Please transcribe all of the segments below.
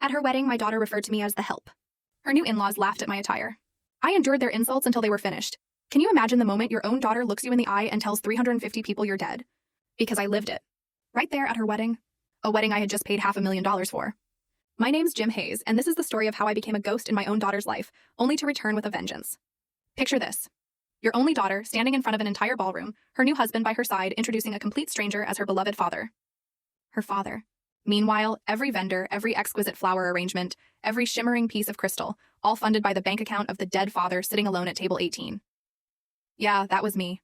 At her wedding, my daughter referred to me as the help. Her new in-laws laughed at my attire. I endured their insults until they were finished. Can you imagine the moment your own daughter looks you in the eye and tells 350 people you're dead? Because I lived it. Right there at her wedding. A wedding I had just paid $500,000 for. My name's Jim Hayes, and this is the story of how I became a ghost in my own daughter's life, only to return with a vengeance. Picture this. Your only daughter standing in front of an entire ballroom, her new husband by her side introducing a complete stranger as her beloved father. Her father. Meanwhile, every vendor, every exquisite flower arrangement, every shimmering piece of crystal, all funded by the bank account of the dead father sitting alone at table 18. Yeah, that was me.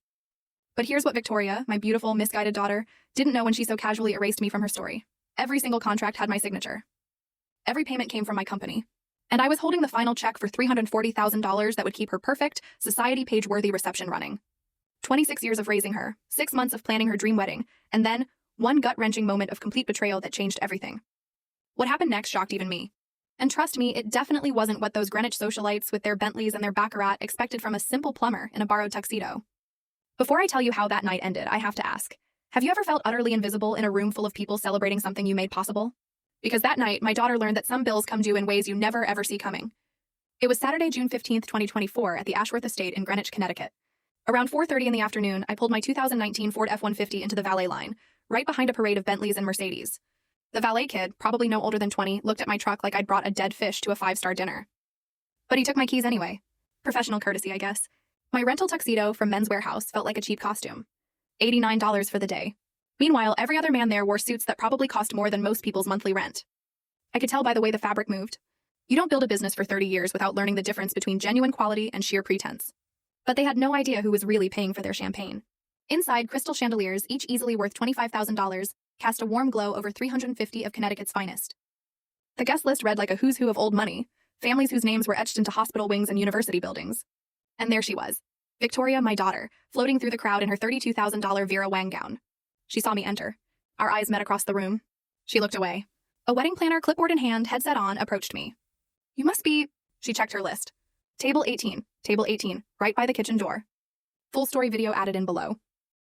But here's what Victoria, my beautiful, misguided daughter, didn't know when she so casually erased me from her story. Every single contract had my signature. Every payment came from my company. And I was holding the final check for $340,000 that would keep her perfect, society page-worthy reception running. 26 years of raising her, 6 months of planning her dream wedding, and then one gut-wrenching moment of complete betrayal that changed everything. What happened next shocked even me. And trust me, it definitely wasn't what those Greenwich socialites with their Bentleys and their Baccarat expected from a simple plumber in a borrowed tuxedo. Before I tell you how that night ended, I have to ask, have you ever felt utterly invisible in a room full of people celebrating something you made possible? Because that night, my daughter learned that some bills come due in ways you never ever see coming. It was Saturday, June 15th, 2024, at the Ashworth Estate in Greenwich, Connecticut. Around 4:30 in the afternoon, I pulled my 2019 Ford F-150 into the valet line, right behind a parade of Bentleys and Mercedes. The valet kid, probably no older than 20, looked at my truck like I'd brought a dead fish to a 5-star dinner. But he took my keys anyway. Professional courtesy, I guess. My rental tuxedo from Men's Warehouse felt like a cheap costume. $89 for the day. Meanwhile, every other man there wore suits that probably cost more than most people's monthly rent. I could tell by the way the fabric moved. You don't build a business for 30 years without learning the difference between genuine quality and sheer pretense. But they had no idea who was really paying for their champagne. Inside, crystal chandeliers, each easily worth $25,000, cast a warm glow over 350 of Connecticut's finest. The guest list read like a who's who of old money, families whose names were etched into hospital wings and university buildings. And there she was, Victoria, my daughter, floating through the crowd in her $32,000 Vera Wang gown. She saw me enter. Our eyes met across the room. She looked away. A wedding planner, clipboard in hand, headset on, approached me. You must be... She checked her list. Table 18, right by the kitchen door. Full story video added in below.